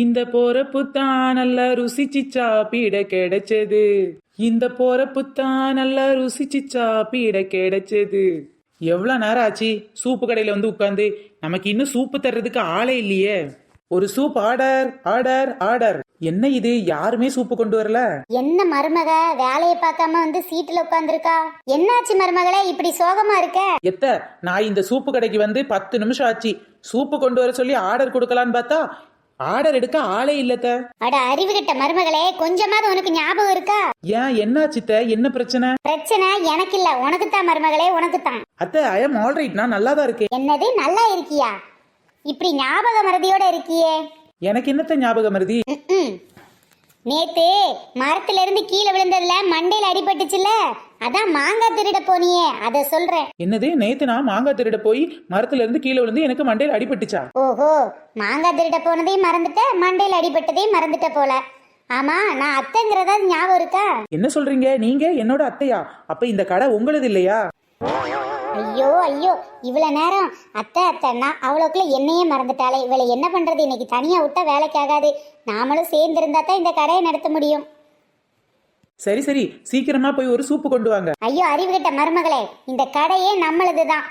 இந்த போறப்பு தான் நல்லா ருசிச்சு சாப்பிட கிடைச்சது. இந்த போறப்பு தான் நல்லா ருசிச்சு சாப்பிட கிடைச்சது. எவ்வளவு நேரம் ஆச்சு சூப்பு கடையில வந்து உட்கார்ந்து? நமக்கு இன்னும் சூப்பு தர்றதுக்கு ஆளே இல்லையே. ஒரு சூப் ஆர்டர் ஆர்டர் ஆர்டர். என்ன இது, யாருமே சூப்பு கொண்டு வரல? என்ன மருமக வேலையை பார்க்காம வந்து சீட்டுல உட்கார்ந்துருக்கா? என்னாச்சு மருமகளே இப்படி சோகமா இருக்க? எத்த, நான் இந்த சூப்பு கடைக்கு வந்து 10 நிமிஷம் ஆச்சு. சூப்பு கொண்டு வர சொல்லி ஆர்டர் கொடுக்கலான்னு பார்த்தா ஆர்டர் எடுக்க ஆளே இல்லத்த. அட அறிவு கிட்ட மருமகளே, கொஞ்சமாவது உனக்கு ஞாபகம் இருக்கா? ஏன், என்னாச்சுத்த? என்ன பிரச்சனை? பிரச்சனை எனக்கு இல்ல, உனக்கு தான் மருமகளே, உனக்கு தான். அத்தை, ஐ எம் ஆல்ரைட், நான் நல்லா தான் இருக்கேன். என்னது நல்லா இருக்கியா? இப்படி ஞாபக மறதியோட இருக்கியே? எனக்கு என்னத்த ஞாபகம் மறதி? நேத்து மரத்துல இருந்து கீழே விழுந்ததுல மண்டையில அடிபட்டுச்சுல, அதான் மாங்காய் திருட போனியே, அத சொல்றேன். என்னது, நேத்து நான் மாங்காய் திருட போய் மரத்துல இருந்து கீழே விழுந்து எனக்கு மண்டையில அடிபட்டுச்சா? ஓஹோ, மாங்காய் திருட போனதையும் மறந்துட்ட, மண்டையில அடிபட்டதையும் மறந்துட்ட போல. ஆமா, நான் அத்தைங்கிறதா ஞாபகம் இருக்கா? என்ன சொல்றீங்க நீங்க? என்னோட அத்தையா? அப்ப இந்த கடை உங்களுது இல்லையா? ஐயோ ஐயோ, இவ்வளவு நேரம் அத்தை அத்தைன்னா அவளுக்குள்ள என்னையே மறந்துட்டாளே. இவளை என்ன பண்றது? இன்னைக்கு தனியா விட்டா வேலைக்கு ஆகாது. நாமளும் சேர்ந்து இருந்தா தான் இந்த கடையை நடத்த முடியும். சரி சரி, சீக்கிரமா போய் ஒரு சூப்பு கொண்டு வாங்க. ஐயோ அறிவுகிட்ட மருமகளே, இந்த கடையே நம்மளதுதான்.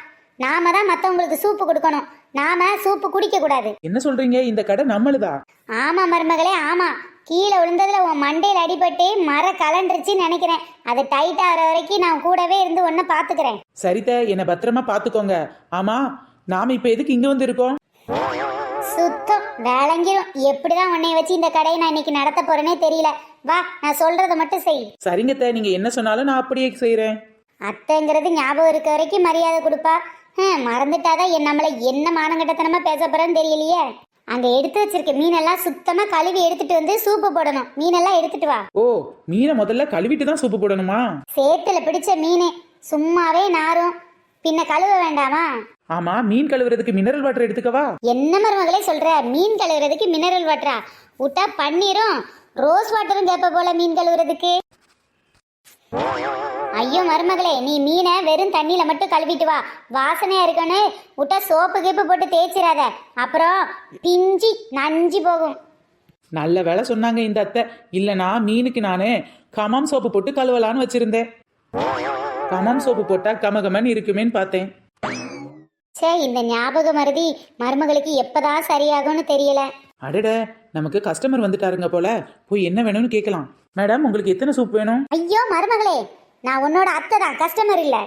நாம தான் மத்தவங்களுக்கு சூப்பு கொடுக்கணும், நாம சூப்பு குடிக்க கூடாது. என்ன சொல்றீங்க? இந்த கடை நம்மளுதா? ஆமா மருமகளே ஆமா. கீழே விழுந்ததுல உன் மண்டையில் அடிபட்டு மர கலண்டுருச்சுன்னு நினைக்கிறேன். அது டைட் ஆகிற வரைக்கும் நான் கூடவே இருந்து ஒன்ன பாத்துக்கிறேன். சரித, என்ன பத்திரமா பாத்துக்கோங்க. ஆமா, நாம இப்ப எதுக்கு இங்க வந்து இருக்கோம்? சுத்தம் வேலைங்கிரும். எப்படிதான் உன்னைய வச்சு இந்த கடையை நான் இன்னைக்கு நடத்த போறேனே தெரியல. வா, நான் சொல்றத மட்டும் செய். சரிங்கத்த, நீங்க என்ன சொன்னாலும் நான் அப்படியே செய்யறேன். அத்தைங்கிறது ஞாபகம் இருக்க வரைக்கும் மரியாதை கொடுப்பா. மறந்துட்டாதான் நம்மள என்ன மானங்கட்டத்தனமா பேச போறேன்னு தெரியலையே. அங்க எடுத்து வச்சிருக்க மீனெல்லாம் சுத்தமா கழுவி எடுத்துட்டு வந்து சூப்பு போடணும். மீனெல்லாம் எடுத்துட்டு வா. ஓ, மீனை முதல்ல கழுவிட்டு தான் சூப்பு போடணுமா? சேத்துல பிடிச்ச மீனே சும்மாவே நாரும், பின்ன கழுவ வேண்டாமா? ஆமா, மீன் கழுவுறதுக்கு மினரல் வாட்டர் எடுத்துக்கவா? என்ன மருமகளே சொல்ற? மீன் கழுவுறதுக்கு மினரல் வாட்டரா? விட்டா பன்னீரும் ரோஸ் வாட்டரும் கேப்ப போல மீன் கழுவுறதுக்கு. ஐயோ மருமகளே, நீ மீனை வெறும் தண்ணியில மட்டும் கழுவிட்டு வா. வாசனையா இருக்கன்னு விட்டா சோப்பு கீப்பு போட்டு தேய்ச்சிடாத, அப்புறம் பிஞ்சி நஞ்சி போகும். நல்ல வேலை சொன்னாங்க இந்த அத்தை. இல்லனா மீனுக்கு நானு கமாம் சோப்பு போட்டு கழுவலான்னு வச்சிருந்தேன். கமாம் சோப்பு போட்டா கமகமன்னு இருக்குமேன்னு பார்த்தேன். சே, இந்த ஞாபக மருதி மருமகளுக்கு எப்பதான் சரியாகும்னு தெரியல. அடட, நமக்கு கஸ்டமர் வந்துட்டாருங்க போல. போய் என்ன வேணும்னு கேட்கலாம். மேடம், உங்களுக்கு எத்தனை சூப் வேணும்? ஐயோ மருமகளே, நான் உன்னோட அத்தை தான், கஸ்டமர் இல்ல.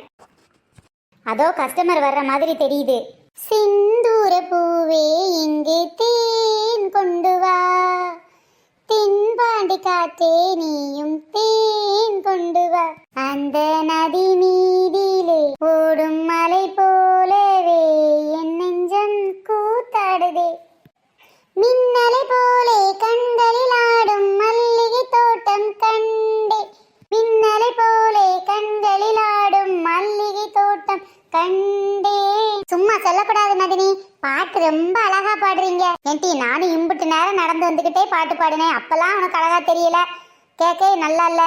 அதோ கஸ்டமர் வர்ற மாதிரி தெரியுது. சிந்தூர பூவே இங்கே தேன் கொண்டு வா, தென்பாண்டி காற்றே நீயும் தேன் கொண்டு வா, அந்த நதி மீதிலே ஓடும் மலை போலவே என் நெஞ்சம் கூத்தாடுதே, மின்னலை போலே கண்களில் ஆடும் மல்லிகை தோட்டம் கண்டே, மின்னலை போலே கண்களில் ஆடும் மல்லிகை தோட்டம் கண்டே. சும்மா சொல்லக்கூடாது மதினி, பாட்டு ரொம்ப அழகா பாடுறீங்க. ஏன்டி, நானும் இம்புட்டு நேரம் நடந்து வந்துகிட்டே பாட்டு பாடினேன், அப்பெல்லாம் உனக்கு அழகா தெரியல, கேட்க நல்லா இல்ல.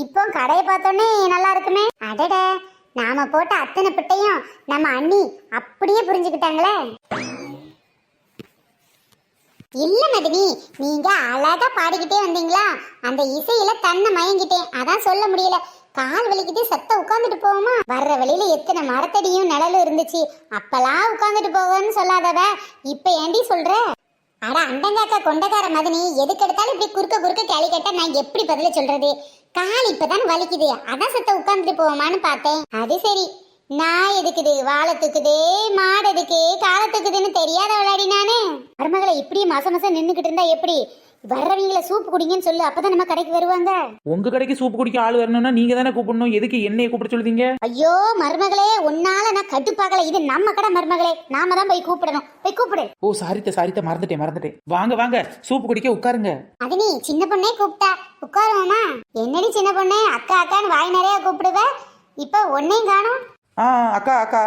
இப்போ கடையை பார்த்தோன்னே நல்லா இருக்குமே. அடட, நாம போட்ட அத்தனை பிட்டையும் நம்ம அண்ணி அப்படியே புரிஞ்சுக்கிட்டாங்களே. இல்ல மதினி, நீங்க அழகா பாடிக்கிட்டே வந்தீங்களா, அந்த இசையில தன்னை மயங்கிட்டேன், அதான் சொல்ல முடியல. கால் வலிக்கிட்டு சத்த உட்காந்துட்டு போவோமா? வர்ற வழியில எத்தனை மரத்தடியும் நிழலும் இருந்துச்சு, அப்பெல்லாம் உட்காந்துட்டு போவோம்னு சொல்லாதவ இப்ப ஏண்டி சொல்ற? அட அண்டங்காக்கா கொண்டக்கார மதினி, எதுக்கு எடுத்தாலும் இப்படி குறுக்க குறுக்க கேள்வி கேட்டா நான் எப்படி பதில சொல்றது? கால் இப்பதான் வலிக்குது, அதான் சத்த உட்காந்துட்டு போவோமான்னு பார்த்தேன். அது சரி, நான் எதுக்குது வாழை தூக்குது, மாடு எதுக்கு காலை தூக்குதுன்னு தெரியாத விளையாடி நானு. மருமகளை இப்படியே மாசம் மாசம் நின்னுக்கிட்டு இருந்தா எப்படி? வர்றவங்கள சூப்பு குடிங்கன்னு சொல்லு, அப்பதான் நம்ம கடைக்கு வருவாங்க. உங்க கடைக்கு சூப்பு குடிக்க ஆள் வரணும்னா நீங்க தானே கூப்பிடணும். எதுக்கு என்னைய கூப்பிட சொல்லுதீங்க? ஐயோ மருமகளே, உன்னால நான் கட்டுப்பாக்கல. இது நம்ம கடை மருமகளே, நாம தான் போய் கூப்பிடணும். போய் கூப்பிடு. ஓ சாரித்த மறந்துட்டேன். வாங்க வாங்க, சூப்பு குடிக்க உட்காருங்க. அது நீ சின்ன பொண்ணே கூப்பிட்டா உட்காருவோமா? என்னடி சின்ன பொண்ணே, அக்கா அக்கான்னு வாய் நிறைய கூப்பிடுவ, இப்ப ஒன்னையும் காணும். அக்கா அக்கா.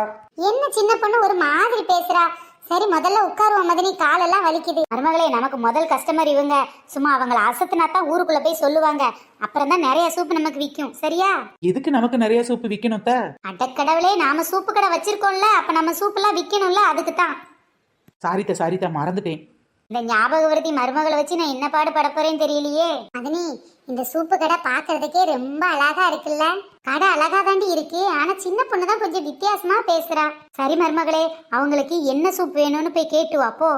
என்ன சின்ன பொண்ணு ஒரு மாதிரி பேசுறா? சரி முதல்ல உட்காருவோம் மதினி, காலெல்லாம் வலிக்குது. மருமகளே, நமக்கு முதல் கஸ்டமர் இவங்க. சும்மா அவங்கள அசத்துனா தான் ஊருக்குள்ள போய் சொல்லுவாங்க, அப்புறம் தான் நிறைய சூப்பு நமக்கு விற்கும். சரியா? எதுக்கு நமக்கு நிறைய சூப்பு விற்கணும்? அடக்கடவுளே, நாம சூப்பு கடை வச்சிருக்கோம்ல, அப்ப நம்ம சூப்பு எல்லாம் விற்கணும்ல, அதுக்கு தான். சாரித்த மறந்துட்டேன். இந்த ஞாபகவர்த்தி மருமகளை வச்சு நான் என்ன பாடு பட போறேன்னு தெரியலையே. மதனி, இந்த சூப்பு கடை பாக்குறதுக்கே ரொம்ப அழகா இருக்குல்ல. கடை அழகா தாண்டி இருக்கு, ஆனா சின்ன பொண்ணு தான் கொஞ்சம் வித்தியாசமா பேசுறா. சரி மருமகளே, அவங்களுக்கு என்ன சூப் வேணும்னு போய் கேட்டு வா போ.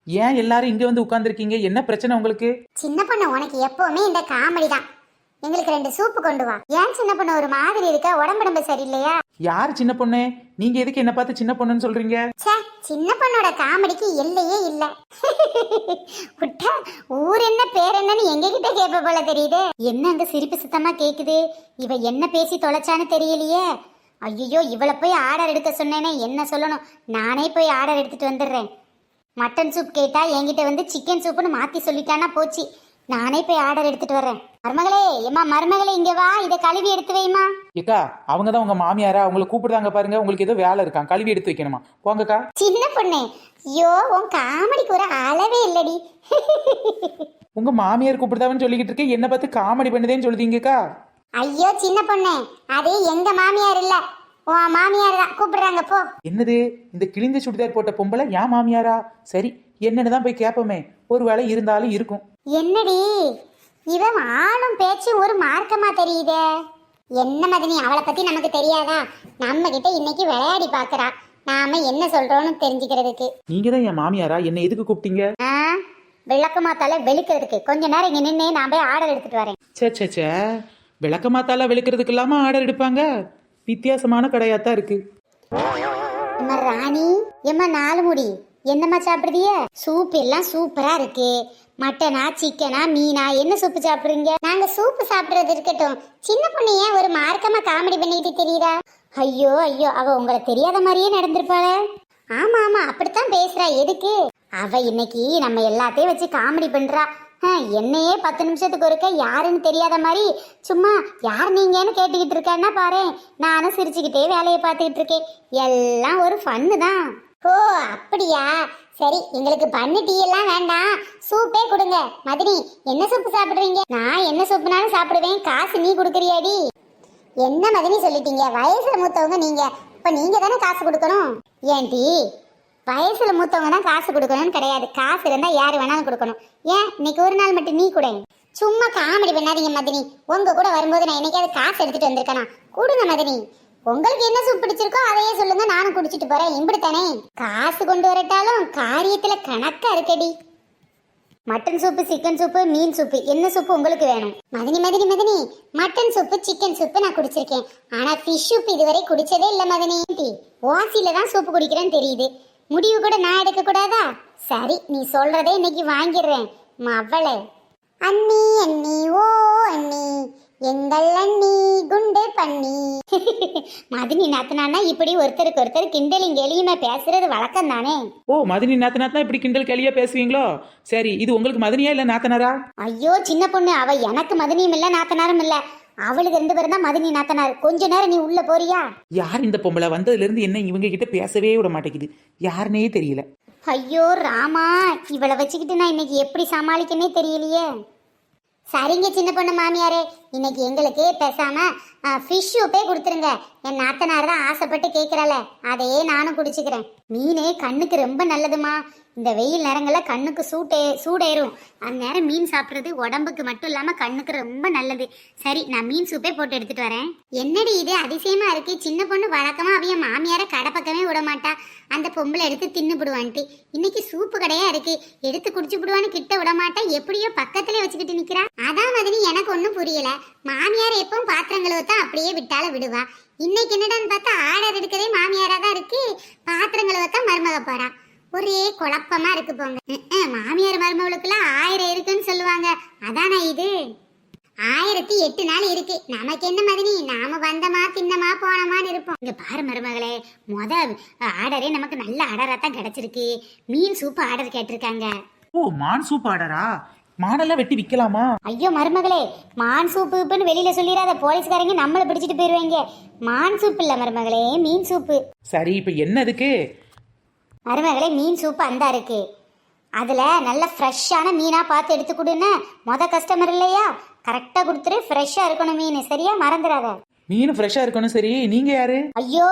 ஏன் எல்லாரும் இங்க வந்து உட்கார்ந்துருக்கீங்க? என்ன பிரச்சனை உங்களுக்கு? சின்ன பொண்ணு, உனக்கு எப்பவுமே இந்த காமெடி தான். எங்களுக்கு 2 சூப்பு கொண்டு வா. ஏன் சின்ன பொண்ணு ஒரு மாதிரி இருக்க? உடம்பு சரியில்லையா? யார் சின்ன பொண்ணு? நீங்க எதுக்கு என்ன பார்த்து சின்ன பொண்ணுன்னு சொல்றீங்க? ச்சே, சின்ன பொண்ணோட காமெடிக்கு எல்லையே இல்ல. விட்டா ஊர் என்ன பேர் என்னன்னு எங்க கிட்ட கேப்ப போல தெரியுது. என்ன அங்க சிரிப்பு சுத்தமா கேக்குது? இவ என்ன பேசி தொலைச்சான்னு தெரியலையே. ஐயோ, இவளை போய் ஆர்டர் எடுக்க சொன்னேனே, என்ன சொல்லணும்? நானே போய் ஆர்டர் எடுத்துட்டு வந்துடுறேன். மட்டன் சூப் கேட்டா என்கிட்ட வந்து சிக்கன் சூப்புன்னு மாத்தி சொல்லிட்டானா போச்சு. நானே போய் ஆர்டர் எடுத்துட்டு வர்றேன். மருமகளே, ஏமா மருமகளே, இங்க வா, இதை கழுவி எடுத்து வைமா. ஏக்கா, அவங்க தான் உங்க மாமியாரா? உங்களை கூப்பிடுறாங்க பாருங்க. உங்களுக்கு ஏதோ வேலை இருக்கான், கழுவி எடுத்து வைக்கணுமா? போங்கக்கா. சின்ன பொண்ணே, ஐயோ, உன் காமெடிக்கு ஒரு அளவே இல்லடி. உங்க மாமியார் கூப்பிடுதாவன்னு சொல்லிக்கிட்டு இருக்கேன், என்ன பார்த்து காமெடி பண்ணுதேன்னு சொல்லுதீங்கக்கா. ஐயோ சின்ன பொண்ணே, அது எங்க மாமியார் இல்ல, உன் மாமியார் தான் கூப்பிடுறாங்க போ. என்னது, இந்த கிழிந்த சுடிதார் போட்ட பொம்பளை ஏன் மாமியாரா? சரி, என்னன்னு தான் போய் கேட்போமே, ஒரு வேலை இருந்தாலும் இருக்கும். என்னடி இவன் ஆளும் பேச்சு ஒரு மார்க்கமா தெரியுதே. என்ன மதனி, அவளை பத்தி நமக்கு தெரியாதா? நம்ம கிட்ட இன்னைக்கு விளையாடி பாக்குறா, நாம என்ன சொல்றோம்னு தெரிஞ்சுக்கிறதுக்கு. நீங்க தான் என் மாமியாரா? என்ன எதுக்கு கூப்பிட்டீங்க? விளக்கமாத்தால வெளுக்கிறதுக்கு. கொஞ்ச நேரம் இங்க நின்று நான் போய் ஆர்டர் எடுத்துட்டு வரேன். சே, விளக்கமாத்தால வெளுக்கிறதுக்கு இல்லாம ஆர்டர் எடுப்பாங்க? வித்தியாசமான கடையாத்தான் இருக்கு. எம்மா ராணி, எம்மா 4 முடி, என்னம்மா சாப்பிடுறிய? சூப் எல்லாம் சூப்பரா இருக்கு. மட்டனா, சிக்கனா, மீனா, என்ன சூப்பு சாப்பிடுறீங்க? நாங்க சூப்பு சாப்பிடுறது இருக்கட்டும், சின்ன பொண்ணு ஏன் ஒரு மார்க்கமா காமெடி பண்ணிட்டு தெரியுதா? ஐயோ ஐயோ, அவ உங்களை தெரியாத மாதிரியே நடந்திருப்பாள. ஆமா ஆமா, அப்படித்தான் பேசுறா. எதுக்கு? அவ இன்னைக்கு நம்ம எல்லாத்தையும் வச்சு காமெடி பண்றா. என்னையே 10 நிமிஷத்துக்கு ஒருக்க யாருன்னு தெரியாத மாதிரி சும்மா யார் நீங்கன்னு கேட்டுக்கிட்டு இருக்கான்னா பாரு. நானும் சிரிச்சுக்கிட்டே வேலையை பார்த்துக்கிட்டு இருக்கேன். எல்லாம் ஒரு ஃபன்னு தான். ஓ அப்படியா? சரி, எங்களுக்கு பண்ணு டீ எல்லாம் வேண்டாம், சூப்பே கொடுங்க. மதினி, என்ன சூப்பு சாப்பிடுறீங்க? நான் என்ன சூப்புனாலும் சாப்பிடுவேன், காசு நீ கொடுக்குறியாடி? என்ன மதினி சொல்லிட்டீங்க? வயசுல மூத்தவங்க நீங்க, இப்ப நீங்க தானே காசு கொடுக்கணும். ஏன்டி, வயசுல மூத்தவங்க தான் காசு கொடுக்கணும்னு கிடையாது. காசு இருந்தா யாரு வேணாலும் கொடுக்கணும். ஏன் இன்னைக்கு ஒரு நாள் மட்டும் நீ கூட? சும்மா காமெடி பண்ணாதீங்க மதினி. உங்க கூட வரும்போது நான் என்னைக்காவது காசு எடுத்துட்டு வந்திருக்கேனா? கொடுங்க மதினி. உங்களுக்கு என்ன சூப் பிடிச்சிருக்கோ அதையே சொல்லுங்க, நானும் குடிச்சிட்டு போறேன். இப்படித்தானே? காசு கொண்டு வரட்டாலும் காரியத்துல கணக்கா இருக்கடி. மட்டன் சூப்பு, சிக்கன் சூப்பு, மீன் சூப்பு, என்ன சூப்பு உங்களுக்கு வேணும்? மதினி மதினி மதினி, மட்டன் சூப்பு, சிக்கன் சூப்பு நான் குடிச்சிருக்கேன், ஆனா ஃபிஷ் சூப் இதுவரை குடிச்சதே இல்ல மதினி. ஓசியில தான் சூப்பு குடிக்கிறேன்னு தெரியுது, முடிவு கூட நான் எடுக்க கூடாதா? சரி, நீ சொல்றதே இன்னைக்கு வாங்கிடுறேன் மவளே. அண்ணி அண்ணி ஓ அண்ணி, எங்கள் அண்ணி குண்டு பண்ணி. மதினி நாத்தனா இப்படி ஒருத்தருக்கு ஒருத்தர் கிண்டலிங் எளியுமே பேசுறது வழக்கம் தானே? ஓ, மதினி நாத்தனா இப்படி கிண்டல் கேலியா பேசுவீங்களோ? சரி, இது உங்களுக்கு மதினியா இல்ல நாத்தனாரா? ஐயோ சின்ன பொண்ணு, அவ எனக்கு மதினியும் இல்ல நாத்தனாரும் இல்ல, அவளுக்கு 2 பேரும் தான் மதினி நாத்தனார். கொஞ்ச நேரம் நீ உள்ள போறியா? யார் இந்த பொம்பளை? வந்ததுல இருந்து என்ன இவங்க கிட்ட பேசவே விட மாட்டேங்குது, யாருன்னே தெரியல. ஐயோ ராமா, இவளை வச்சுக்கிட்டு நான் இன்னைக்கு எப்படி சமாளிக்கனே தெரியலையே. சரிங்க சின்ன பொண்ணு மாமியாரே, இன்னைக்கு எங்களுக்கு பேசாம ஃபிஷ் சூப்பே கொடுத்துருங்க. என் நாத்தனார் தான் ஆசைப்பட்டு கேட்குறாள, அதையே நானும் குடிச்சுக்கிறேன். மீனே கண்ணுக்கு ரொம்ப நல்லதுமா. இந்த வெயில் நேரங்களில் கண்ணுக்கு சூடேறும். அந்நேரம் மீன் சாப்பிட்றது உடம்புக்கு மட்டும் இல்லாமல் கண்ணுக்கு ரொம்ப நல்லது. சரி, நான் மீன் சூப்பே போட்டு எடுத்துட்டு வரேன். என்னடி இது அதிசயமா இருக்கு? சின்ன பொண்ணு வழக்கமா அவைய மாமியார கடை பக்கமே விட மாட்டா, அந்த பொம்பளை எடுத்து தின்னுபிடுவான்ட்டு. இன்னைக்கு சூப்பு கடையா இருக்கு, எடுத்து குடிச்சு விடுவான்னு கிட்ட விட மாட்டா, எப்படியோ பக்கத்திலே வச்சுக்கிட்டு நிக்கிறா. அதான் மதினி, எனக்கு ஒன்றும் புரியல. மாமியார் எப்பவும் பாத்திரங்களை தான் அப்படியே விட்டால விடுவா, இன்னைக்கு என்னடான்னு பார்த்தா ஆர்டர் எடுக்கவே மாமியாரா தான் இருக்கு, பாத்திரங்களை தான் மருமக போறா. ஒரே குழப்பமா இருக்கு போங்க. மாமியார் மருமகளுக்குலாம் 1000 இருக்குன்னு சொல்லுவாங்க, அதானா இது? 1008 நாள் இருக்கு. நமக்கு என்ன மதினி, நாம வந்தமா தின்னமா போனமான்னு இருப்போம். இங்க பாரு மருமகளே, ஆர்டரே நமக்கு நல்ல ஆர்டரா தான் கிடைச்சிருக்கு. மீன் சூப் ஆர்டர் கேட்டிருக்காங்க. ஓ, மான் சூப் ஆர்டரா? மானெல்லாம் வெட்டி விற்கலாமா? ஐயோ மருமகளே, மான் சூப்புன்னு வெளியில சொல்லிடாத, போலீஸ்காரங்க நம்மளை பிடிச்சிட்டு போயிருவாங்க. மான் சூப் இல்ல மருமகளே, மீன் சூப்பு. சரி, இப்ப என்ன அதுக்கு? மருமகளே, மீன் சூப்பு அந்த இருக்கு, அதுல நல்ல ஃப்ரெஷ்ஷான மீனா பார்த்து எடுத்து கொடுன்னு. கஸ்டமர் இல்லையா, கரெக்டா கொடுத்துரு. ஃப்ரெஷ்ஷா இருக்கணும் மீன், சரியா? மறந்துடாத. மீன் ஃப்ரெஷ்ஷா இருக்கணும். சரி, நீங்க யாரு? ஐயோ,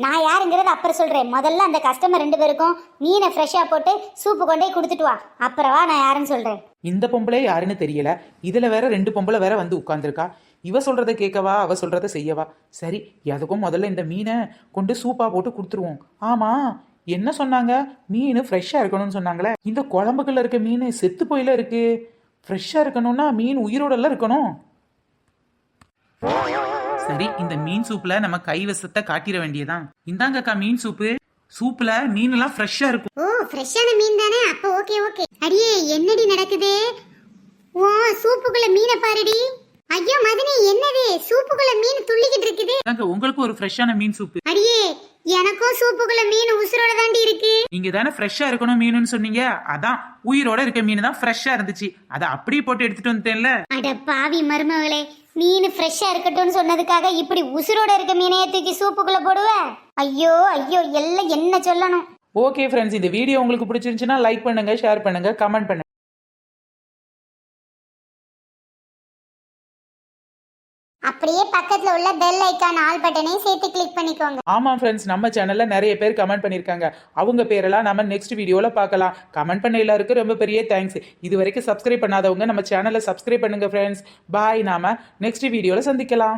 நான் யாருங்கிறது அப்புறம் சொல்றேன். முதல்ல அந்த கஸ்டமர் 2 பேருக்கும் மீனை ஃப்ரெஷ்ஷா போட்டு சூப்பு கொண்டே கொடுத்துட்டு வா. அப்புறம் வா நான் யாருன்னு சொல்றேன். இந்த பொம்பளை யாருன்னு தெரியல, இதுல வேற 2 பொம்பளை வேற வந்து உட்கார்ந்துருக்கா. இவ சொல்றத கேட்கவா அவ சொல்றத செய்யவா? சரி, எதுக்கும் முதல்ல இந்த மீனை கொண்டு சூப்பா போட்டு கொடுத்துருவோம். ஆமா, என்ன சொன்னாங்க? மீன் ஃப்ரெஷ்ஷா இருக்கணும்னு சொன்னாங்களே. இந்த குழம்புக்குள்ள இருக்க மீன் செத்து போயில இருக்கு. ஃப்ரெஷ்ஷா இருக்கணும்னா மீன் உயிரோடலாம் இருக்கணும். சரி, இந்த மீன் சூப்ல நம்ம கைவசத்தை காட்டிட வேண்டியதான். இந்தாங்கக்கா மீன் சூப்பு. சூப்ல மீன் எல்லாம் ஃப்ரெஷ்ஷா இருக்கும். ஓ, ஃப்ரெஷ்ஷான மீன் தானே? அப்ப ஓகே ஓகே. அடியே, என்னடி நடக்குது? ஓ, சூப்புக்குள்ள மீனை பாருடி. ஐயோ மதனி, என்னது சூப்புக்குள்ள மீன் துள்ளிக்கிட்டு இருக்குது? உங்களுக்கு ஒரு ஃப்ரெஷ்ஷான மீன் சூப்பு. அடியே, எனக்கும் சூப்புக்குள்ள மீன் உசுரோட தாண்டி இருக்கு. நீங்க தானே ஃப்ரெஷ்ஷா இருக்கணும் மீனுன்னு சொன்னீங்க, அதான் உயிரோட இருக்க மீன் தான் ஃப்ரெஷ்ஷா இருந்துச்சு, அதை அப்படியே போட்டு எடுத்துட்டு வந்துட்டேன்ல. அட பாவி மருமகளே, மீன் ஃப்ரெஷ்ஷா இருக்கட்டும்னு சொன்னதுக்காக இப்படி உசுரோட இருக்க மீனையே தூக்கி சூப்புக்குள்ள போடுவ? ஐயோ ஐயோ, எல்லாம் என்ன சொல்லணும். ஓகே ஃப்ரெண்ட்ஸ், இந்த வீடியோ உங்களுக்கு பிடிச்சிருந்துச்சுன்னா லைக் பண்ணுங்க, ஷேர் பண்ணுங்க, கமெண்ட் பண்ணுங்க. அப்படியே பக்கத்துல உள்ள பெல் ஐகான் ஆல் பட்டனையும் சேர்த்து கிளிக் பண்ணிக்கோங்க. ஆமா ஃப்ரெண்ட்ஸ், நம்ம சேனல்ல நிறைய பேர் கமெண்ட் பண்ணிருக்காங்க. அவங்க பேரெல்லாம் நம்ம நெக்ஸ்ட் வீடியோல பார்க்கலாம். கமெண்ட் பண்ண எல்லாருக்கும் ரொம்ப பெரிய தேங்க்ஸ். இது வரைக்கும் சப்ஸ்கிரைப் பண்ணாதவங்க நம்ம சேனலை சப்ஸ்கிரைப் பண்ணுங்க ஃப்ரெண்ட்ஸ். பாய், நாம நெக்ஸ்ட் வீடியோல சந்திக்கலாம்.